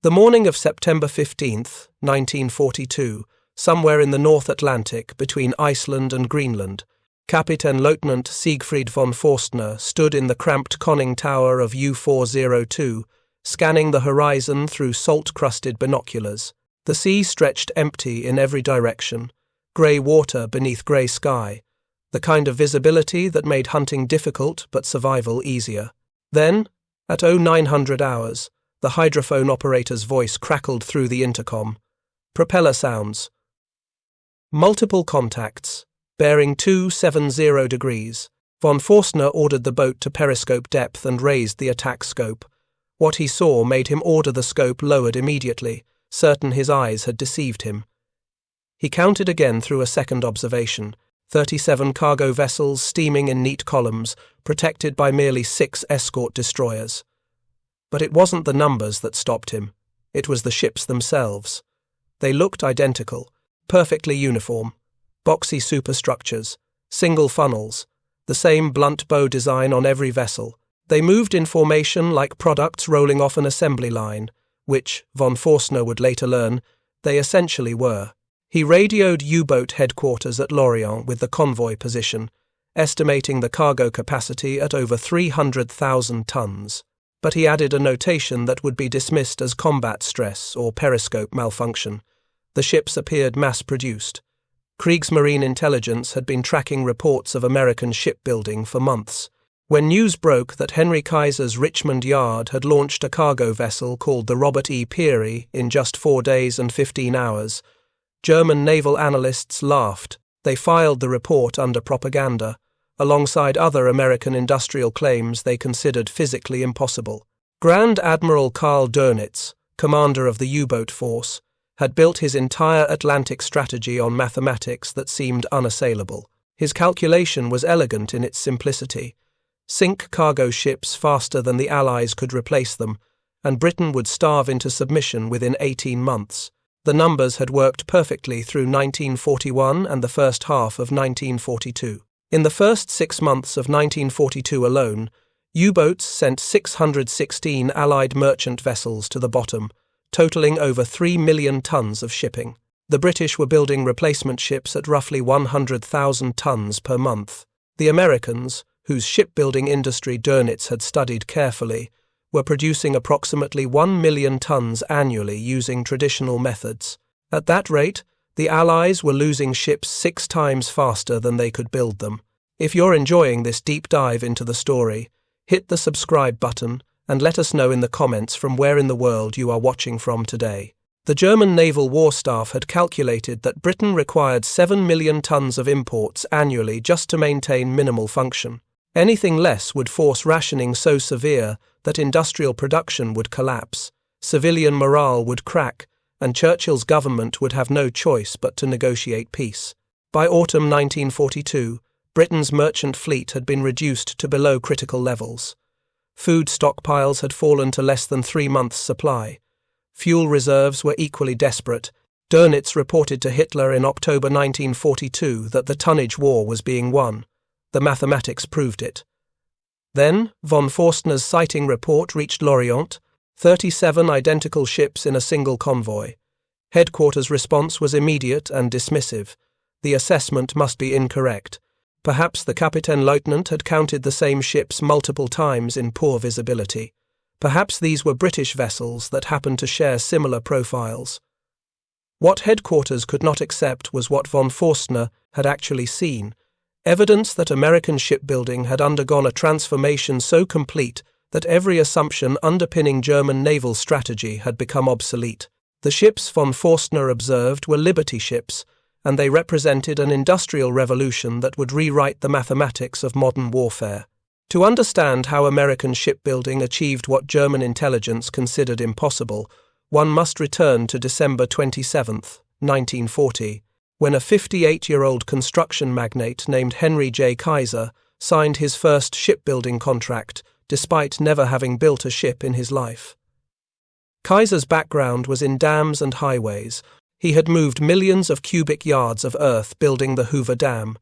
The morning of September 15th, 1942, somewhere in the North Atlantic between Iceland and Greenland, Kapitänleutnant Siegfried von Forstner stood in the cramped conning tower of U-402, scanning the horizon through salt-crusted binoculars. The sea stretched empty in every direction, grey water beneath grey sky, the kind of visibility that made hunting difficult but survival easier. Then, at 0900 hours, the hydrophone operator's voice crackled through the intercom. Propeller sounds. Multiple contacts, bearing 270 degrees. Von Forstner ordered the boat to periscope depth and raised the attack scope. What he saw made him order the scope lowered immediately, certain his eyes had deceived him. He counted again through a second observation, 37 cargo vessels steaming in neat columns, protected by merely 6 escort destroyers. But it wasn't the numbers that stopped him, it was the ships themselves. They looked identical, perfectly uniform, boxy superstructures, single funnels, the same blunt bow design on every vessel. They moved in formation like products rolling off an assembly line, which, von Forstner would later learn, they essentially were. He radioed U-boat headquarters at Lorient with the convoy position, estimating the cargo capacity at over 300,000 tons. But he added a notation that would be dismissed as combat stress or periscope malfunction. The ships appeared mass-produced. Kriegsmarine intelligence had been tracking reports of American shipbuilding for months. When news broke that Henry Kaiser's Richmond Yard had launched a cargo vessel called the Robert E. Peary in just 4 days and 15 hours, German naval analysts laughed. They filed the report under propaganda, alongside other American industrial claims they considered physically impossible. Grand Admiral Dönitz, commander of the U-boat force, had built his entire Atlantic strategy on mathematics that seemed unassailable. His calculation was elegant in its simplicity. Sink cargo ships faster than the Allies could replace them, and Britain would starve into submission within 18 months. The numbers had worked perfectly through 1941 and the first half of 1942. In the first 6 months of 1942 alone, U-boats sent 616 Allied merchant vessels to the bottom, totaling over 3 million tons of shipping. The British were building replacement ships at roughly 100,000 tons per month. The Americans, whose shipbuilding industry Dönitz had studied carefully, were producing approximately 1 million tons annually using traditional methods. At that rate, the Allies were losing ships 6 times faster than they could build them. If you're enjoying this deep dive into the story, hit the subscribe button and let us know in the comments from where in the world you are watching from today. The German Naval War Staff had calculated that Britain required 7 million tons of imports annually just to maintain minimal function. Anything less would force rationing so severe that industrial production would collapse, civilian morale would crack, and Churchill's government would have no choice but to negotiate peace. By autumn 1942, Britain's merchant fleet had been reduced to below critical levels. Food stockpiles had fallen to less than 3 months' supply. Fuel reserves were equally desperate. Dönitz reported to Hitler in October 1942 that the tonnage war was being won. The mathematics proved it. Then, von Forstner's sighting report reached Lorient, 37 identical ships in a single convoy. Headquarters' response was immediate and dismissive. The assessment must be incorrect. Perhaps the Kapitänleutnant had counted the same ships multiple times in poor visibility. Perhaps these were British vessels that happened to share similar profiles. What headquarters could not accept was what von Forstner had actually seen, evidence that American shipbuilding had undergone a transformation so complete that every assumption underpinning German naval strategy had become obsolete. The ships von Forstner observed were Liberty ships, and they represented an industrial revolution that would rewrite the mathematics of modern warfare. To understand how American shipbuilding achieved what German intelligence considered impossible, one must return to December 27, 1940, when a 58-year-old construction magnate named Henry Kaiser signed his first shipbuilding contract, despite never having built a ship in his life. Kaiser's background was in dams and highways. He had moved millions of cubic yards of earth building the Hoover Dam.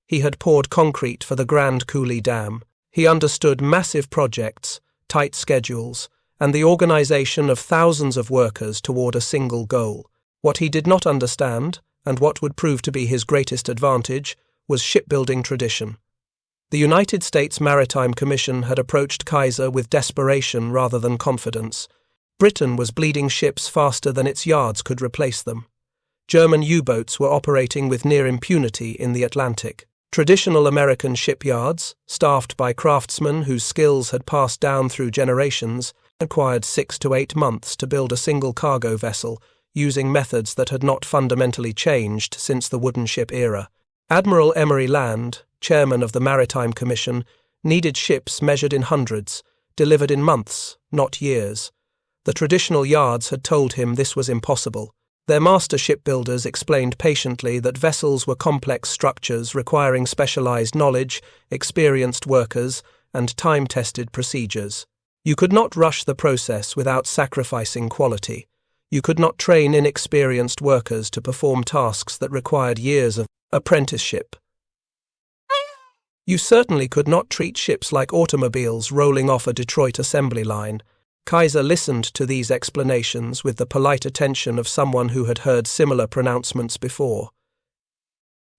He had poured concrete for the Grand Coulee Dam. He understood massive projects, tight schedules, and the organization of thousands of workers toward a single goal. What he did not understand, and what would prove to be his greatest advantage, was shipbuilding tradition. The United States Maritime Commission had approached Kaiser with desperation rather than confidence. Britain was bleeding ships faster than its yards could replace them. German U-boats were operating with near impunity in the Atlantic. Traditional American shipyards, staffed by craftsmen whose skills had passed down through generations, required 6 to 8 months to build a single cargo vessel, using methods that had not fundamentally changed since the wooden ship era. Admiral Henry Land, chairman of the Maritime Commission, needed ships measured in hundreds, delivered in months, not years. The traditional yards had told him this was impossible. Their master shipbuilders explained patiently that vessels were complex structures requiring specialized knowledge, experienced workers, and time-tested procedures. You could not rush the process without sacrificing quality. You could not train inexperienced workers to perform tasks that required years of apprenticeship. You certainly could not treat ships like automobiles rolling off a Detroit assembly line. Kaiser listened to these explanations with the polite attention of someone who had heard similar pronouncements before.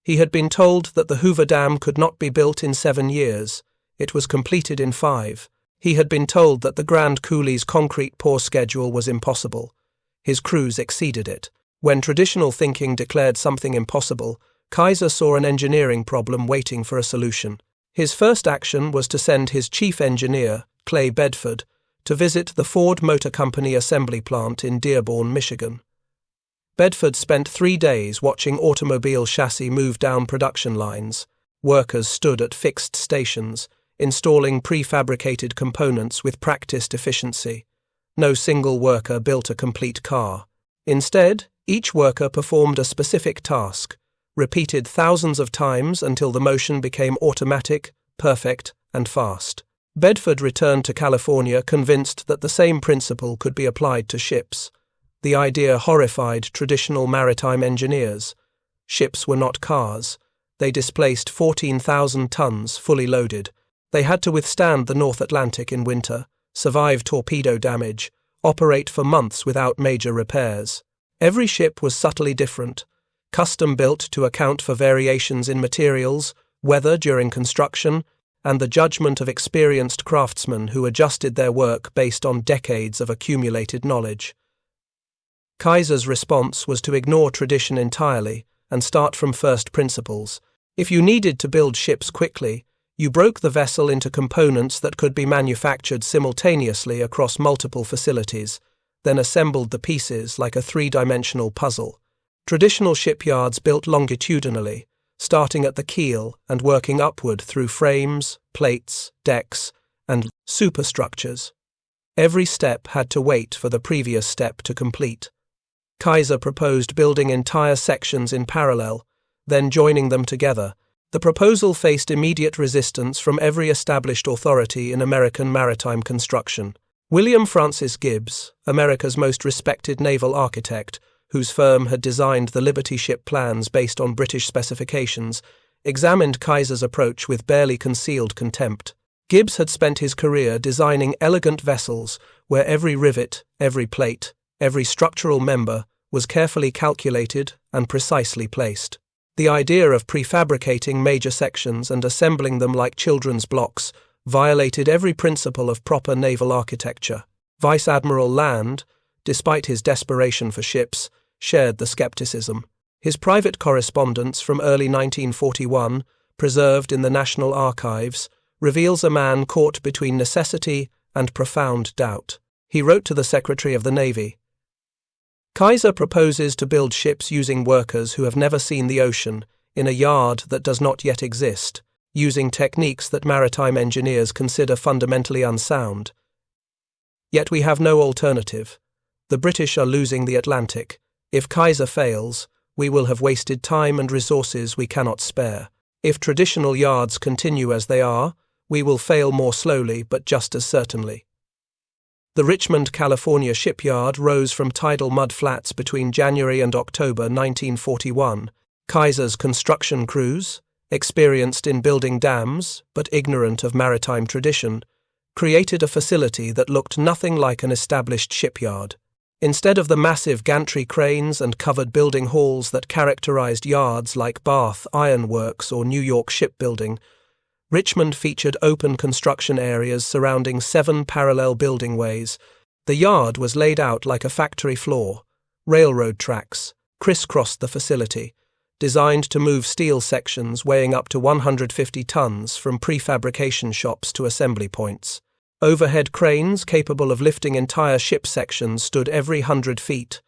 He had been told that the Hoover Dam could not be built in 7 years. It was completed in 5. He had been told that the Grand Coulee's concrete pour schedule was impossible. His crews exceeded it. When traditional thinking declared something impossible, Kaiser saw an engineering problem waiting for a solution. His first action was to send his chief engineer, Clay Bedford, to visit the Ford Motor Company assembly plant in Dearborn, Michigan. Bedford spent 3 days watching automobile chassis move down production lines. Workers stood at fixed stations, installing prefabricated components with practiced efficiency. No single worker built a complete car. Instead, each worker performed a specific task, repeated thousands of times until the motion became automatic, perfect, and fast. Bedford returned to California convinced that the same principle could be applied to ships. The idea horrified traditional maritime engineers. Ships were not cars. They displaced 14,000 tons fully loaded. They had to withstand the North Atlantic in winter, survive torpedo damage, operate for months without major repairs. Every ship was subtly different, custom-built to account for variations in materials, weather during construction, and the judgment of experienced craftsmen who adjusted their work based on decades of accumulated knowledge. Kaiser's response was to ignore tradition entirely and start from first principles. If you needed to build ships quickly, you broke the vessel into components that could be manufactured simultaneously across multiple facilities, then assembled the pieces like a 3-dimensional puzzle. Traditional shipyards built longitudinally, starting at the keel and working upward through frames, plates, decks, and superstructures. Every step had to wait for the previous step to complete. Kaiser proposed building entire sections in parallel, then joining them together. The proposal faced immediate resistance from every established authority in American maritime construction. William Francis Gibbs, America's most respected naval architect, whose firm had designed the Liberty ship plans based on British specifications, examined Kaiser's approach with barely concealed contempt. Gibbs had spent his career designing elegant vessels where every rivet, every plate, every structural member was carefully calculated and precisely placed. The idea of prefabricating major sections and assembling them like children's blocks violated every principle of proper naval architecture. Vice Admiral Land, despite his desperation for ships, shared the skepticism. His private correspondence from early 1941, preserved in the National Archives, reveals a man caught between necessity and profound doubt. He wrote to the Secretary of the Navy, "Kaiser proposes to build ships using workers who have never seen the ocean, in a yard that does not yet exist, using techniques that maritime engineers consider fundamentally unsound. Yet we have no alternative. The British are losing the Atlantic. If Kaiser fails, we will have wasted time and resources we cannot spare. If traditional yards continue as they are, we will fail more slowly but just as certainly." The Richmond, California shipyard rose from tidal mud flats between January and October 1941. Kaiser's construction crews, experienced in building dams but ignorant of maritime tradition, created a facility that looked nothing like an established shipyard. Instead of the massive gantry cranes and covered building halls that characterized yards like Bath Iron Works or New York Shipbuilding, Richmond featured open construction areas surrounding 7 parallel building ways. The yard was laid out like a factory floor. Railroad tracks crisscrossed the facility, designed to move steel sections weighing up to 150 tons from prefabrication shops to assembly points. Overhead cranes capable of lifting entire ship sections stood every 100 feet.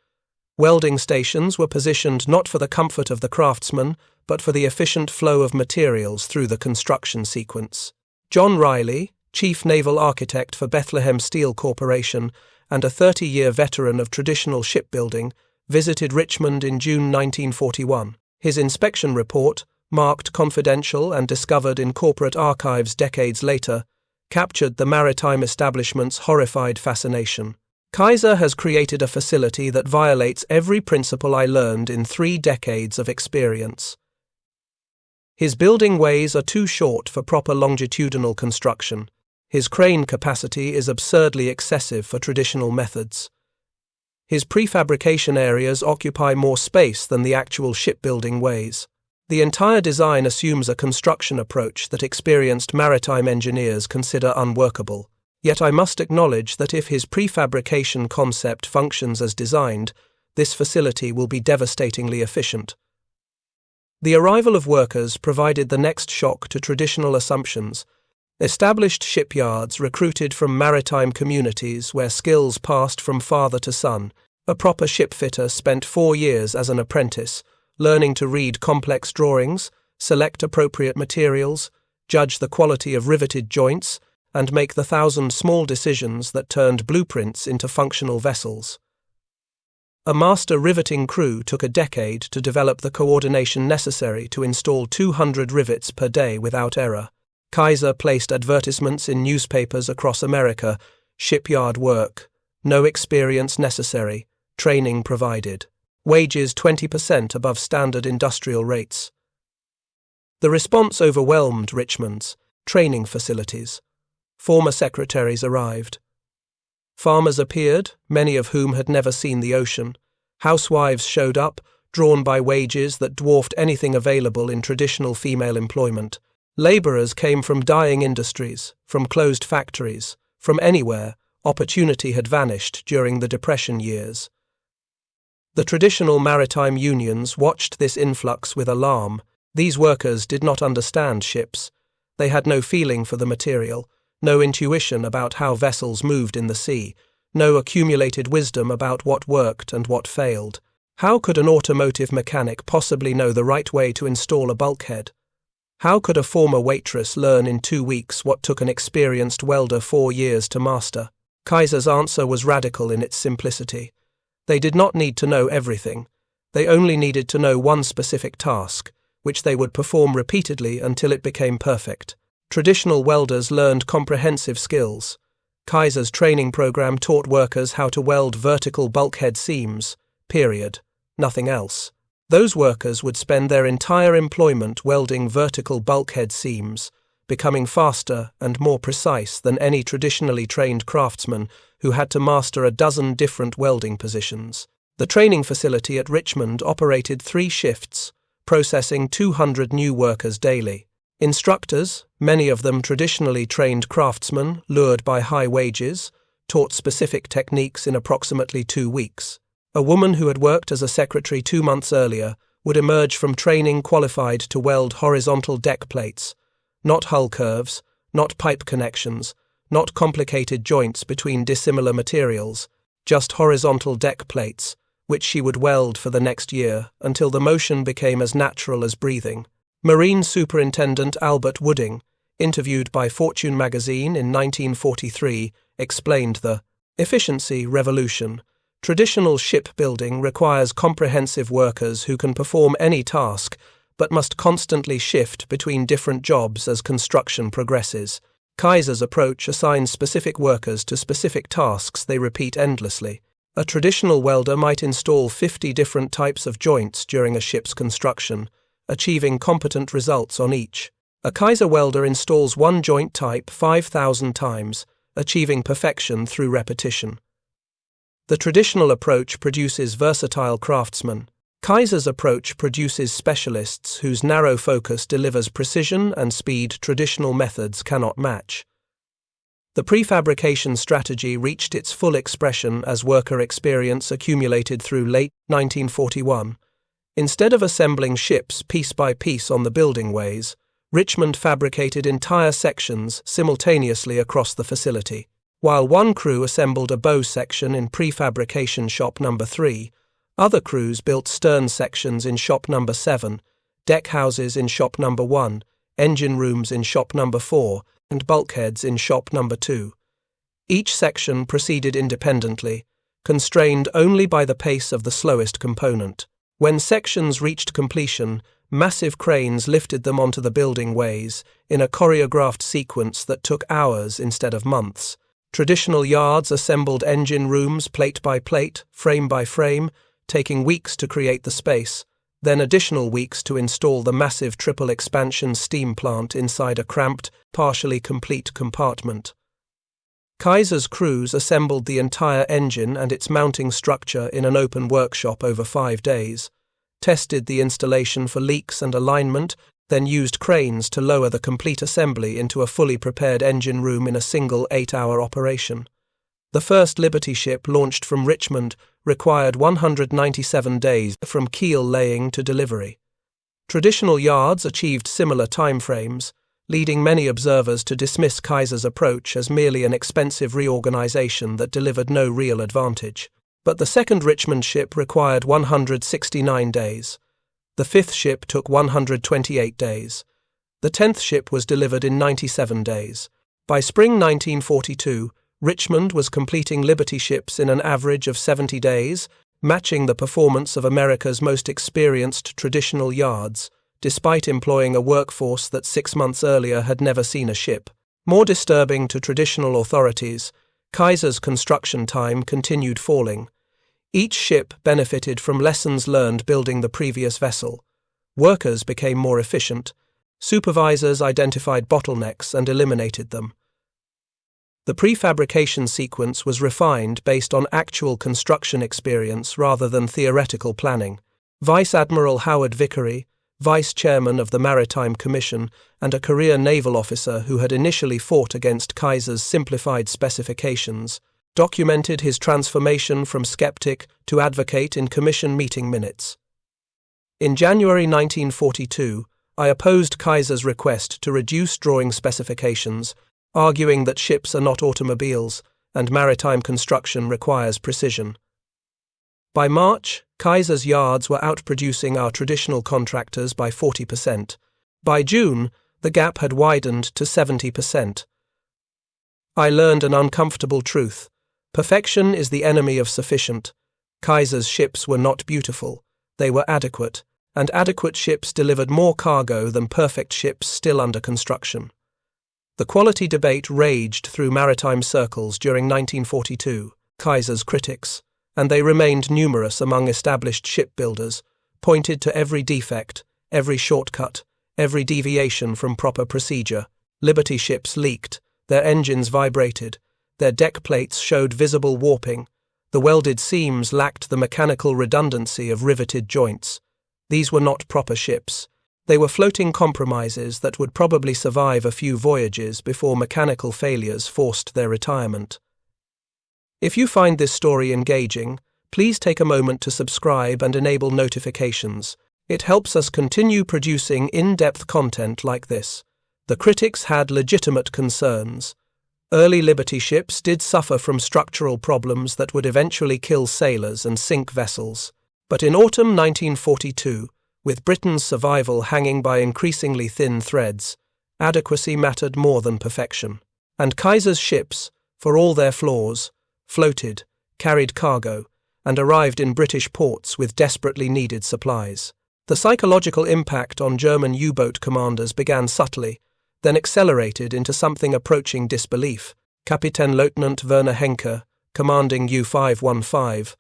Welding stations were positioned not for the comfort of the craftsman, but for the efficient flow of materials through the construction sequence. John Riley, Chief Naval Architect for Bethlehem Steel Corporation and a 30-year veteran of traditional shipbuilding, visited Richmond in June 1941. His inspection report, marked confidential and discovered in corporate archives decades later, captured the maritime establishment's horrified fascination. Kaiser has created a facility that violates every principle I learned in 3 decades of experience. His building ways are too short for proper longitudinal construction. His crane capacity is absurdly excessive for traditional methods. His prefabrication areas occupy more space than the actual shipbuilding ways. The entire design assumes a construction approach that experienced maritime engineers consider unworkable. Yet I must acknowledge that if his prefabrication concept functions as designed, this facility will be devastatingly efficient. The arrival of workers provided the next shock to traditional assumptions. Established shipyards recruited from maritime communities where skills passed from father to son. A proper shipfitter spent 4 years as an apprentice, learning to read complex drawings, select appropriate materials, judge the quality of riveted joints, and make the 1,000 small decisions that turned blueprints into functional vessels. A master riveting crew took a decade to develop the coordination necessary to install 200 rivets per day without error. Kaiser placed advertisements in newspapers across America: shipyard work, no experience necessary, training provided, wages 20% above standard industrial rates. The response overwhelmed Richmond's training facilities. Former secretaries arrived. Farmers appeared, many of whom had never seen the ocean. Housewives showed up, drawn by wages that dwarfed anything available in traditional female employment. Labourers came from dying industries, from closed factories, from anywhere. Opportunity had vanished during the Depression years. The traditional maritime unions watched this influx with alarm. These workers did not understand ships. They had no feeling for the material, no intuition about how vessels moved in the sea, no accumulated wisdom about what worked and what failed. How could an automotive mechanic possibly know the right way to install a bulkhead? How could a former waitress learn in 2 weeks what took an experienced welder 4 years to master? Kaiser's answer was radical in its simplicity. They did not need to know everything. They only needed to know one specific task, which they would perform repeatedly until it became perfect. Traditional welders learned comprehensive skills. Kaiser's training program taught workers how to weld vertical bulkhead seams, period. Nothing else. Those workers would spend their entire employment welding vertical bulkhead seams, becoming faster and more precise than any traditionally trained craftsman who had to master a dozen different welding positions. The training facility at Richmond operated 3 shifts, processing 200 new workers daily. Instructors, many of them traditionally trained craftsmen lured by high wages, taught specific techniques in approximately 2 weeks. A woman who had worked as a secretary 2 months earlier would emerge from training qualified to weld horizontal deck plates, not hull curves, not pipe connections, not complicated joints between dissimilar materials, just horizontal deck plates, which she would weld for the next year until the motion became as natural as breathing. Marine Superintendent Albert Wooding, interviewed by Fortune magazine in 1943, explained the efficiency revolution. Traditional shipbuilding requires comprehensive workers who can perform any task, but must constantly shift between different jobs as construction progresses. Kaiser's approach assigns specific workers to specific tasks they repeat endlessly. A traditional welder might install 50 different types of joints during a ship's construction, achieving competent results on each. A Kaiser welder installs one joint type 5,000 times, achieving perfection through repetition. The traditional approach produces versatile craftsmen. Kaiser's approach produces specialists whose narrow focus delivers precision and speed traditional methods cannot match. The prefabrication strategy reached its full expression as worker experience accumulated through late 1941. Instead of assembling ships piece by piece on the building ways, Richmond fabricated entire sections simultaneously across the facility. While one crew assembled a bow section in prefabrication shop number 3, other crews built stern sections in shop number 7, deck houses in shop number 1, engine rooms in shop number 4, and bulkheads in shop number 2. Each section proceeded independently, constrained only by the pace of the slowest component. When sections reached completion, massive cranes lifted them onto the building ways in a choreographed sequence that took hours instead of months. Traditional yards assembled engine rooms plate by plate, frame by frame, taking weeks to create the space, then additional weeks to install the massive triple expansion steam plant inside a cramped, partially complete compartment. Kaiser's crews assembled the entire engine and its mounting structure in an open workshop over 5 days, tested the installation for leaks and alignment, then used cranes to lower the complete assembly into a fully prepared engine room in a single 8-hour operation. The first Liberty ship launched from Richmond required 197 days from keel laying to delivery. Traditional yards achieved similar timeframes, leading many observers to dismiss Kaiser's approach as merely an expensive reorganization that delivered no real advantage. But the second Richmond ship required 169 days. The fifth ship took 128 days. The 10th ship was delivered in 97 days. By spring 1942, Richmond was completing Liberty ships in an average of 70 days, matching the performance of America's most experienced traditional yards, despite employing a workforce that 6 months earlier had never seen a ship. More disturbing to traditional authorities, Kaiser's construction time continued falling. Each ship benefited from lessons learned building the previous vessel. Workers became more efficient. Supervisors identified bottlenecks and eliminated them. The prefabrication sequence was refined based on actual construction experience rather than theoretical planning. Vice Admiral Howard Vickery, Vice Chairman of the Maritime Commission and a career naval officer who had initially fought against Kaiser's simplified specifications, documented his transformation from skeptic to advocate in commission meeting minutes. In January 1942, I opposed Kaiser's request to reduce drawing specifications, arguing that ships are not automobiles and maritime construction requires precision. By March, Kaiser's yards were outproducing our traditional contractors by 40%. By June, the gap had widened to 70%. I learned an uncomfortable truth. Perfection is the enemy of sufficient. Kaiser's ships were not beautiful. They were adequate, and adequate ships delivered more cargo than perfect ships still under construction. The quality debate raged through maritime circles during 1942, Kaiser's critics, and they remained numerous among established shipbuilders, pointed to every defect, every shortcut, every deviation from proper procedure. Liberty ships leaked, their engines vibrated, their deck plates showed visible warping, the welded seams lacked the mechanical redundancy of riveted joints. These were not proper ships. They were floating compromises that would probably survive a few voyages before mechanical failures forced their retirement. If you find this story engaging, please take a moment to subscribe and enable notifications. It helps us continue producing in-depth content like this. The critics had legitimate concerns. Early Liberty ships did suffer from structural problems that would eventually kill sailors and sink vessels. But in autumn 1942, with Britain's survival hanging by increasingly thin threads, adequacy mattered more than perfection. And Kaiser's ships, for all their flaws, floated, carried cargo, and arrived in British ports with desperately needed supplies. The psychological impact on German U-boat commanders began subtly, then accelerated into something approaching disbelief. Kapitänleutnant Werner Henke, commanding U-515,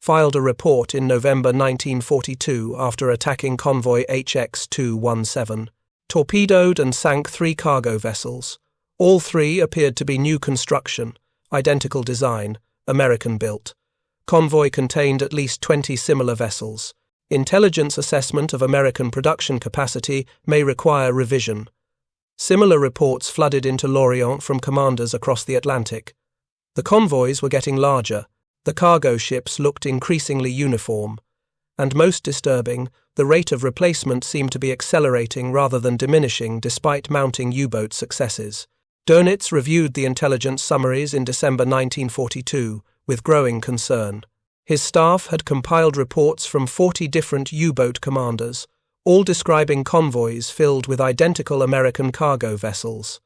filed a report in November 1942 after attacking convoy HX-217, torpedoed and sank 3 cargo vessels, All three appeared to be new construction, identical design, American-built. Convoy contained at least 20 similar vessels. Intelligence assessment of American production capacity may require revision. Similar reports flooded into Lorient from commanders across the Atlantic. The convoys were getting larger, the cargo ships looked increasingly uniform, and most disturbing, the rate of replacement seemed to be accelerating rather than diminishing despite mounting U-boat successes. Dönitz reviewed the intelligence summaries in December 1942 with growing concern. His staff had compiled reports from 40 different U-boat commanders, all describing convoys filled with identical American cargo vessels.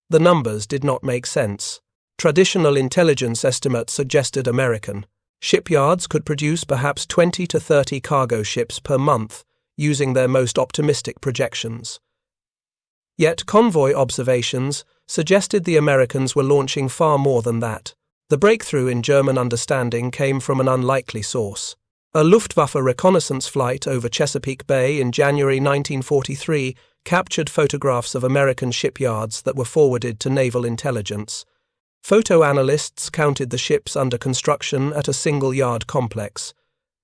The numbers did not make sense. Traditional intelligence estimates suggested American shipyards could produce perhaps 20 to 30 cargo ships per month, using their most optimistic projections. Yet convoy observations suggested the Americans were launching far more than that. The breakthrough in German understanding came from an unlikely source. A Luftwaffe reconnaissance flight over Chesapeake Bay in January 1943 captured photographs of American shipyards that were forwarded to naval intelligence. Photo analysts counted the ships under construction at a single-yard complex.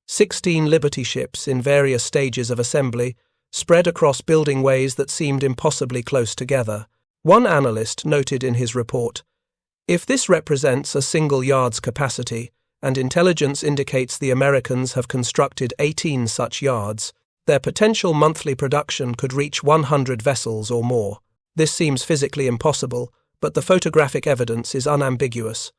16 Liberty ships in various stages of assembly, spread across building ways that seemed impossibly close together. One analyst noted in his report, "If this represents a single yard's capacity, and intelligence indicates the Americans have constructed 18 such yards, their potential monthly production could reach 100 vessels or more. This seems physically impossible, but the photographic evidence is unambiguous."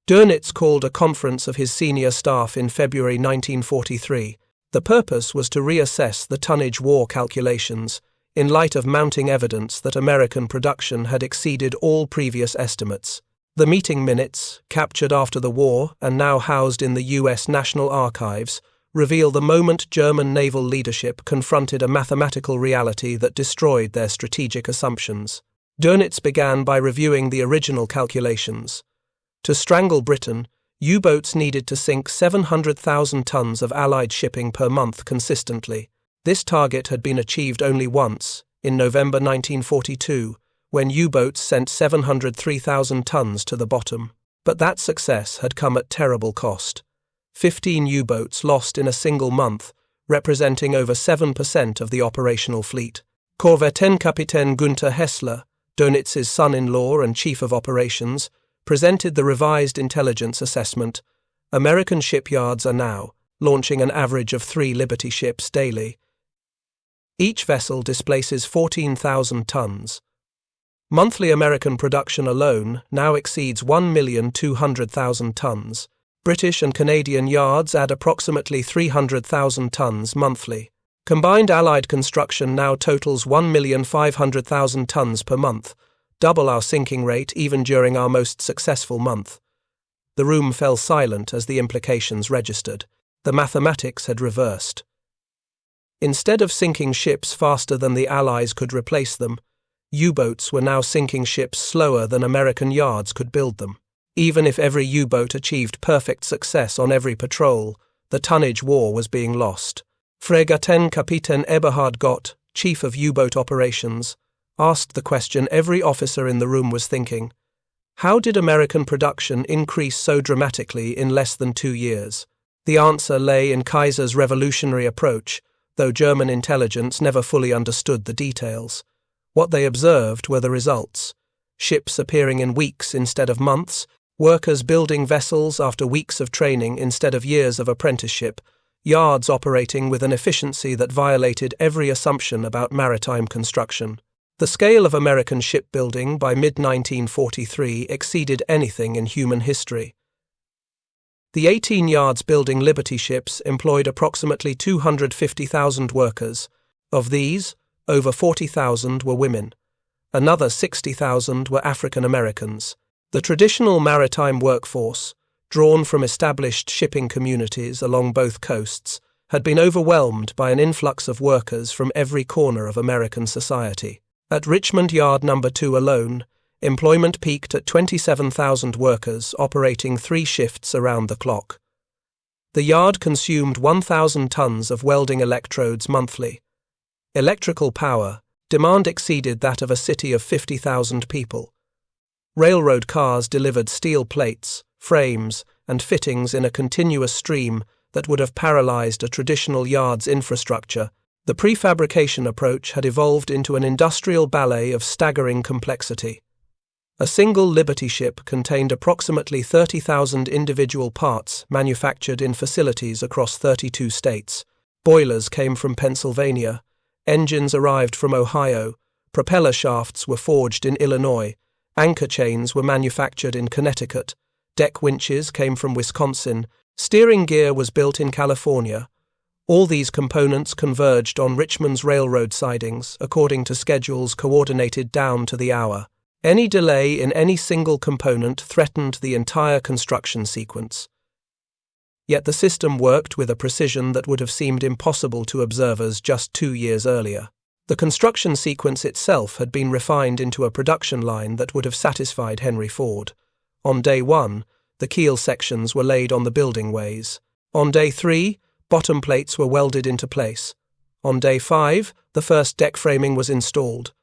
Dönitz called a conference of his senior staff in February 1943. The purpose was to reassess the tonnage war calculations in light of mounting evidence that American production had exceeded all previous estimates. The meeting minutes, captured after the war and now housed in the U.S. National Archives, reveal the moment German naval leadership confronted a mathematical reality that destroyed their strategic assumptions. Dönitz began by reviewing the original calculations. To strangle Britain, U-boats needed to sink 700,000 tons of Allied shipping per month consistently. This target had been achieved only once, in November 1942, when U-boats sent 703,000 tons to the bottom. But that success had come at terrible cost. 15 U-boats lost in a single month, representing over 7% of the operational fleet. Korvettenkapitän Günther Hessler, Dönitz's son-in-law and chief of operations, presented the revised intelligence assessment. American shipyards are now launching an average of 3 Liberty ships daily. Each vessel displaces 14,000 tons. Monthly American production alone now exceeds 1,200,000 tons. British and Canadian yards add approximately 300,000 tons monthly. Combined Allied construction now totals 1,500,000 tons per month, double our sinking rate even during our most successful month. The room fell silent as the implications registered. The mathematics had reversed. Instead of sinking ships faster than the Allies could replace them, U-boats were now sinking ships slower than American yards could build them. Even if every U-boat achieved perfect success on every patrol, the tonnage war was being lost. Fregattenkapitän Eberhard Gott, chief of U-boat operations, asked the question every officer in the room was thinking: how did American production increase so dramatically in less than 2 years? The answer lay in Kaiser's revolutionary approach, though German intelligence never fully understood the details. What they observed were the results: ships appearing in weeks instead of months, workers building vessels after weeks of training instead of years of apprenticeship, yards operating with an efficiency that violated every assumption about maritime construction. The scale of American shipbuilding by mid-1943 exceeded anything in human history. The 18 yards building Liberty ships employed approximately 250,000 workers. Of these, over 40,000 were women. Another 60,000 were African Americans. The traditional maritime workforce, drawn from established shipping communities along both coasts, had been overwhelmed by an influx of workers from every corner of American society. At Richmond Yard No. 2 alone, employment peaked at 27,000 workers operating 3 shifts around the clock. The yard consumed 1,000 tons of welding electrodes monthly. Electrical power, demand exceeded that of a city of 50,000 people. Railroad cars delivered steel plates, frames, and fittings in a continuous stream that would have paralyzed a traditional yard's infrastructure. The prefabrication approach had evolved into an industrial ballet of staggering complexity. A single Liberty ship contained approximately 30,000 individual parts manufactured in facilities across 32 states. Boilers came from Pennsylvania, engines arrived from Ohio, propeller shafts were forged in Illinois, anchor chains were manufactured in Connecticut, deck winches came from Wisconsin, steering gear was built in California. All these components converged on Richmond's railroad sidings according to schedules coordinated down to the hour. Any delay in any single component threatened the entire construction sequence. Yet the system worked with a precision that would have seemed impossible to observers just 2 years earlier. The construction sequence itself had been refined into a production line that would have satisfied Henry Ford. On day 1, the keel sections were laid on the building ways. On day 3, bottom plates were welded into place. On day 5, the first deck framing was installed.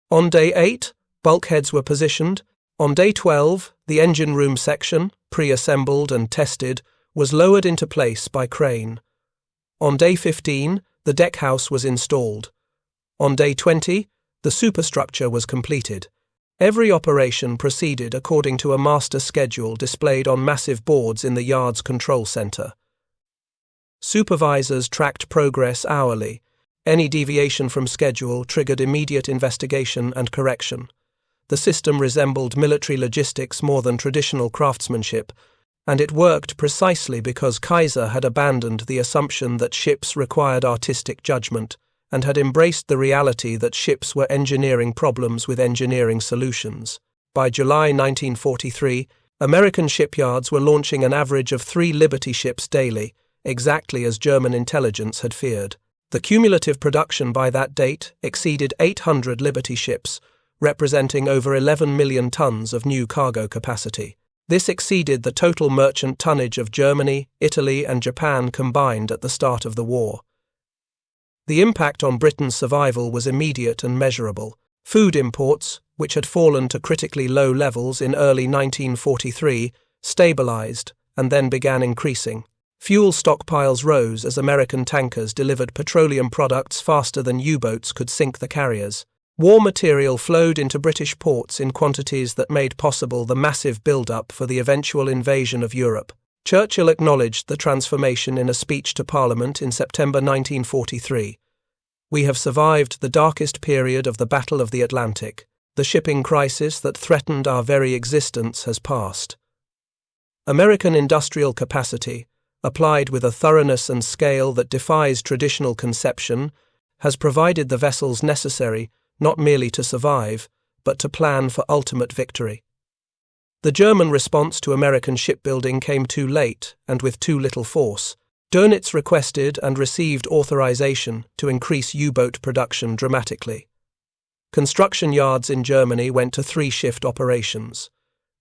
On day 8, bulkheads were positioned. On day 12, the engine room section, pre-assembled and tested, was lowered into place by crane. On day 15, the deck house was installed. On day 20, the superstructure was completed. Every operation proceeded according to a master schedule displayed on massive boards in the yard's control center. Supervisors tracked progress hourly. Any deviation from schedule triggered immediate investigation and correction. The system resembled military logistics more than traditional craftsmanship, and it worked precisely because Kaiser had abandoned the assumption that ships required artistic judgment and had embraced the reality that ships were engineering problems with engineering solutions. By July 1943, American shipyards were launching an average of 3 Liberty ships daily, exactly as German intelligence had feared. The cumulative production by that date exceeded 800 Liberty ships, representing over 11 million tons of new cargo capacity. This exceeded the total merchant tonnage of Germany, Italy, and Japan combined at the start of the war. The impact on Britain's survival was immediate and measurable. Food imports, which had fallen to critically low levels in early 1943, stabilized and then began increasing. Fuel stockpiles rose as American tankers delivered petroleum products faster than U-boats could sink the carriers. War material flowed into British ports in quantities that made possible the massive build-up for the eventual invasion of Europe. Churchill acknowledged the transformation in a speech to Parliament in September 1943. "We have survived the darkest period of the Battle of the Atlantic. The shipping crisis that threatened our very existence has passed." American industrial capacity, applied with a thoroughness and scale that defies traditional conception, has provided the vessels necessary not merely to survive, but to plan for ultimate victory. The German response to American shipbuilding came too late and with too little force. Dönitz requested and received authorization to increase U-boat production dramatically. Construction yards in Germany went to 3-shift operations.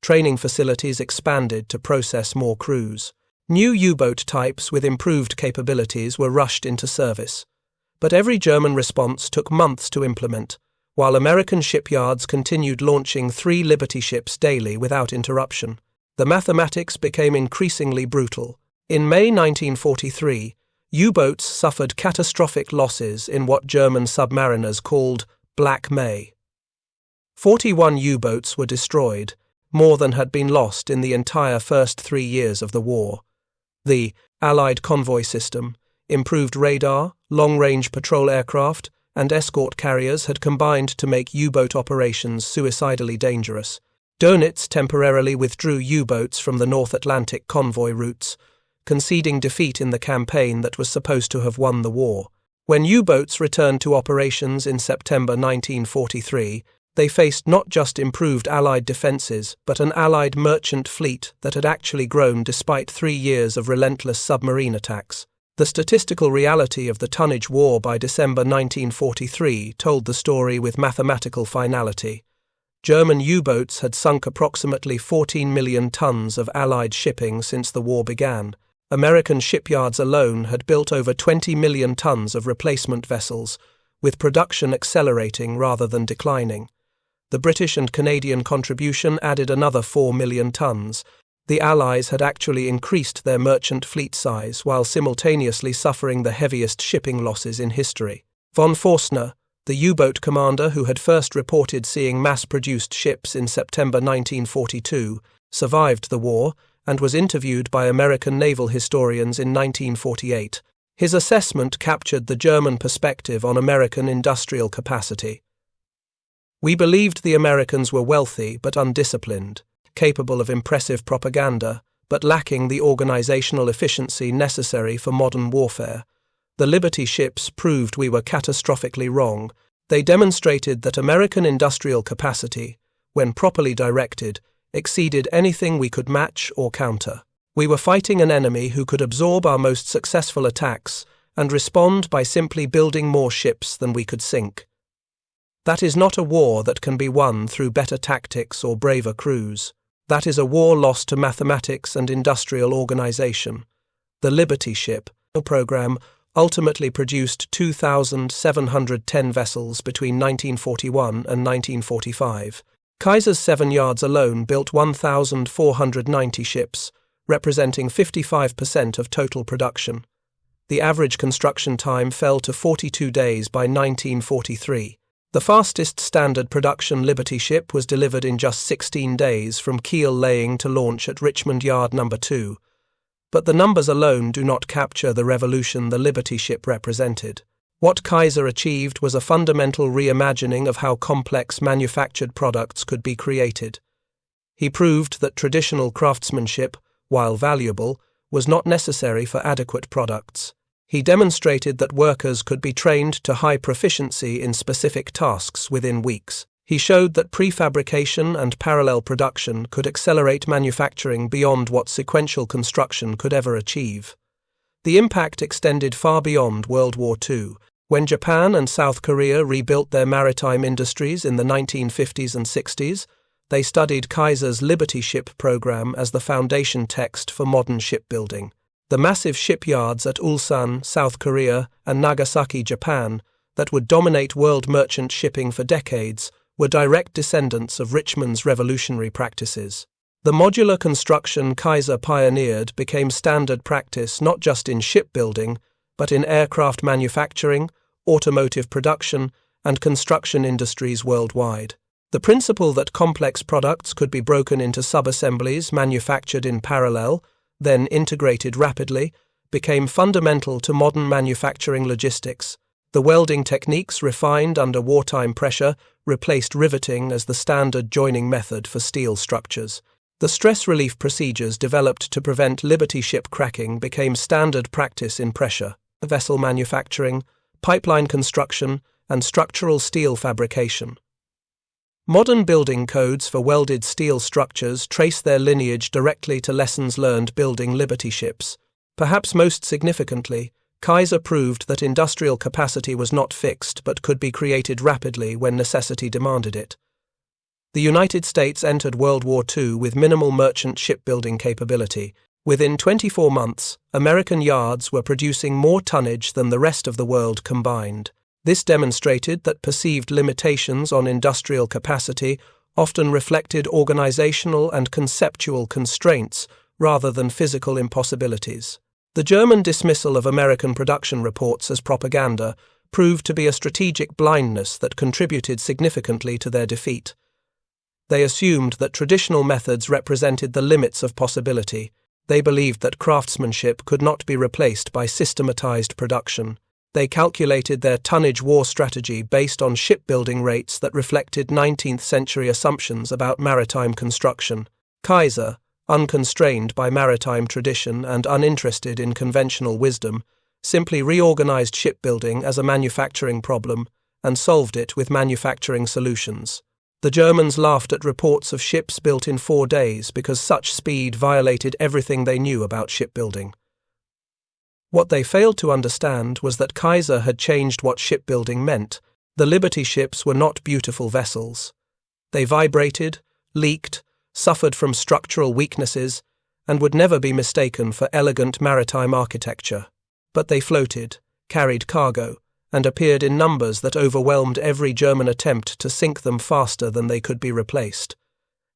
Training facilities expanded to process more crews. New U-boat types with improved capabilities were rushed into service. But every German response took months to implement, while American shipyards continued launching 3 Liberty ships daily without interruption. The mathematics became increasingly brutal. In May 1943, U-boats suffered catastrophic losses in what German submariners called Black May. 41 U-boats were destroyed, more than had been lost in the entire first 3 years of the war. The Allied convoy system, improved radar, long-range patrol aircraft, and escort carriers had combined to make U-boat operations suicidally dangerous. Dönitz temporarily withdrew U-boats from the North Atlantic convoy routes, conceding defeat in the campaign that was supposed to have won the war. When U-boats returned to operations in September 1943, they faced not just improved Allied defences, but an Allied merchant fleet that had actually grown despite 3 years of relentless submarine attacks. The statistical reality of the tonnage war by December 1943 told the story with mathematical finality. German U-boats had sunk approximately 14 million tons of Allied shipping since the war began. American shipyards alone had built over 20 million tons of replacement vessels, with production accelerating rather than declining. The British and Canadian contribution added another 4 million tons. The Allies had actually increased their merchant fleet size while simultaneously suffering the heaviest shipping losses in history. Von Forstner, the U-boat commander who had first reported seeing mass-produced ships in September 1942, survived the war and was interviewed by American naval historians in 1948. His assessment captured the German perspective on American industrial capacity. "We believed the Americans were wealthy but undisciplined, capable of impressive propaganda, but lacking the organizational efficiency necessary for modern warfare. The Liberty ships proved we were catastrophically wrong. They demonstrated that American industrial capacity, when properly directed, exceeded anything we could match or counter. We were fighting an enemy who could absorb our most successful attacks and respond by simply building more ships than we could sink. That is not a war that can be won through better tactics or braver crews. That is a war lost to mathematics and industrial organization. The Liberty ship program ultimately produced 2,710 vessels between 1941 and 1945. Kaiser's 7 yards alone built 1,490 ships, representing 55% of total production. The average construction time fell to 42 days by 1943. The fastest standard production Liberty ship was delivered in just 16 days from keel laying to launch at Richmond Yard No. 2. But the numbers alone do not capture the revolution the Liberty ship represented. What Kaiser achieved was a fundamental reimagining of how complex manufactured products could be created. He proved that traditional craftsmanship, while valuable, was not necessary for adequate products. He demonstrated that workers could be trained to high proficiency in specific tasks within weeks. He showed that prefabrication and parallel production could accelerate manufacturing beyond what sequential construction could ever achieve. The impact extended far beyond World War II. When Japan and South Korea rebuilt their maritime industries in the 1950s and 60s, they studied Kaiser's Liberty ship program as the foundation text for modern shipbuilding. The massive shipyards at Ulsan, South Korea, and Nagasaki, Japan, that would dominate world merchant shipping for decades, were direct descendants of Richmond's revolutionary practices. The modular construction Kaiser pioneered became standard practice not just in shipbuilding, but in aircraft manufacturing, automotive production, and construction industries worldwide. The principle that complex products could be broken into sub-assemblies manufactured in parallel, then integrated rapidly, became fundamental to modern manufacturing logistics. The welding techniques refined under wartime pressure replaced riveting as the standard joining method for steel structures. The stress relief procedures developed to prevent Liberty ship cracking became standard practice in pressure vessel manufacturing, pipeline construction, and structural steel fabrication. Modern building codes for welded steel structures trace their lineage directly to lessons learned building Liberty ships. Perhaps most significantly, Kaiser proved that industrial capacity was not fixed but could be created rapidly when necessity demanded it. The United States entered World War II with minimal merchant shipbuilding capability. Within 24 months, American yards were producing more tonnage than the rest of the world combined. This demonstrated that perceived limitations on industrial capacity often reflected organizational and conceptual constraints rather than physical impossibilities. The German dismissal of American production reports as propaganda proved to be a strategic blindness that contributed significantly to their defeat. They assumed that traditional methods represented the limits of possibility. They believed that craftsmanship could not be replaced by systematized production. They calculated their tonnage war strategy based on shipbuilding rates that reflected 19th century assumptions about maritime construction. Kaiser, unconstrained by maritime tradition and uninterested in conventional wisdom, simply reorganized shipbuilding as a manufacturing problem and solved it with manufacturing solutions. The Germans laughed at reports of ships built in 4 days because such speed violated everything they knew about shipbuilding. What they failed to understand was that Kaiser had changed what shipbuilding meant. The Liberty ships were not beautiful vessels. They vibrated, leaked, suffered from structural weaknesses, and would never be mistaken for elegant maritime architecture. But they floated, carried cargo, and appeared in numbers that overwhelmed every German attempt to sink them faster than they could be replaced.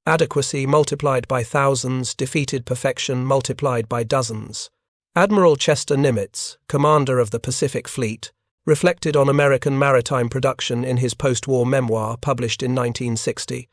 Adequacy multiplied by thousands defeated perfection multiplied by dozens. Admiral Chester Nimitz, commander of the Pacific Fleet, reflected on American maritime production in his post-war memoir published in 1960.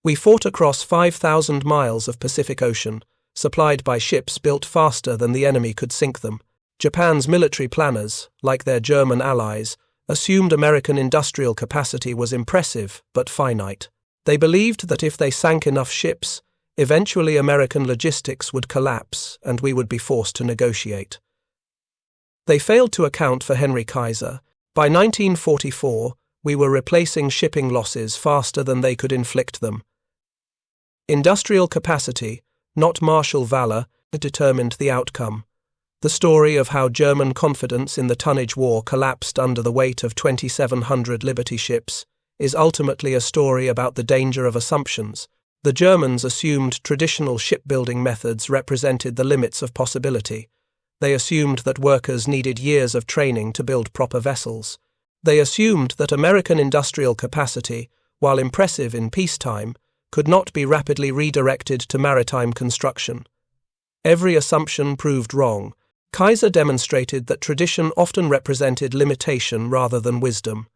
"We fought across 5,000 miles of Pacific Ocean, supplied by ships built faster than the enemy could sink them. Japan's military planners, like their German allies, assumed American industrial capacity was impressive but finite. They believed that if they sank enough ships, eventually American logistics would collapse and we would be forced to negotiate." They failed to account for Henry Kaiser. By 1944, we were replacing shipping losses faster than they could inflict them. Industrial capacity, not martial valor, determined the outcome. The story of how German confidence in the tonnage war collapsed under the weight of 2,700 Liberty ships is ultimately a story about the danger of assumptions. The Germans assumed traditional shipbuilding methods represented the limits of possibility. They assumed that workers needed years of training to build proper vessels. They assumed that American industrial capacity, while impressive in peacetime, could not be rapidly redirected to maritime construction. Every assumption proved wrong. Kaiser demonstrated that tradition often represented limitation rather than wisdom.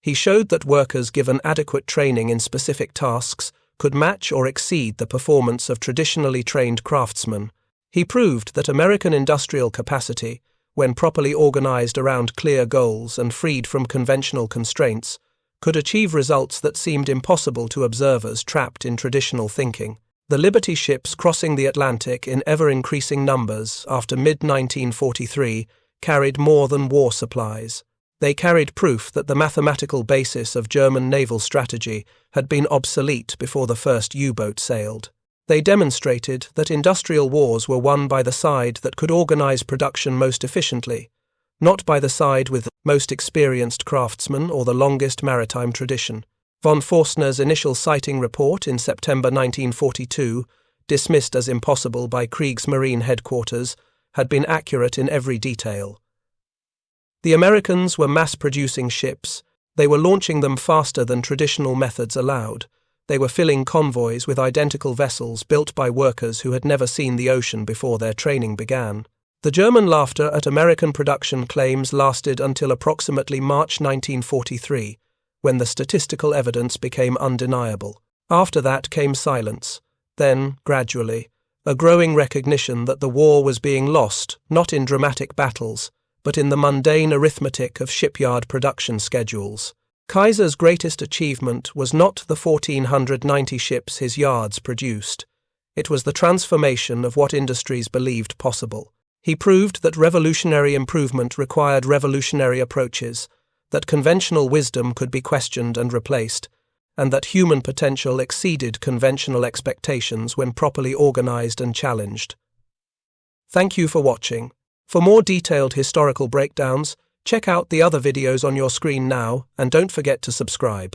He showed that workers given adequate training in specific tasks could match or exceed the performance of traditionally trained craftsmen. He proved that American industrial capacity, when properly organized around clear goals and freed from conventional constraints, could achieve results that seemed impossible to observers trapped in traditional thinking. The Liberty ships crossing the Atlantic in ever-increasing numbers after mid-1943 carried more than war supplies. They carried proof that the mathematical basis of German naval strategy had been obsolete before the first U-boat sailed. They demonstrated that industrial wars were won by the side that could organize production most efficiently, not by the side with most experienced craftsmen or the longest maritime tradition. Von Forstner's initial sighting report in September 1942, dismissed as impossible by Kriegsmarine headquarters, had been accurate in every detail. The Americans were mass-producing ships. They were launching them faster than traditional methods allowed. They were filling convoys with identical vessels built by workers who had never seen the ocean before their training began. The German laughter at American production claims lasted until approximately March 1943, when the statistical evidence became undeniable. After that came silence. Then, gradually, a growing recognition that the war was being lost, not in dramatic battles, but in the mundane arithmetic of shipyard production schedules. Kaiser's greatest achievement was not the 1,490 ships his yards produced. It was the transformation of what industries believed possible. He proved that revolutionary improvement required revolutionary approaches, that conventional wisdom could be questioned and replaced, and that human potential exceeded conventional expectations when properly organized and challenged. Thank you for watching. For more detailed historical breakdowns, check out the other videos on your screen now and don't forget to subscribe.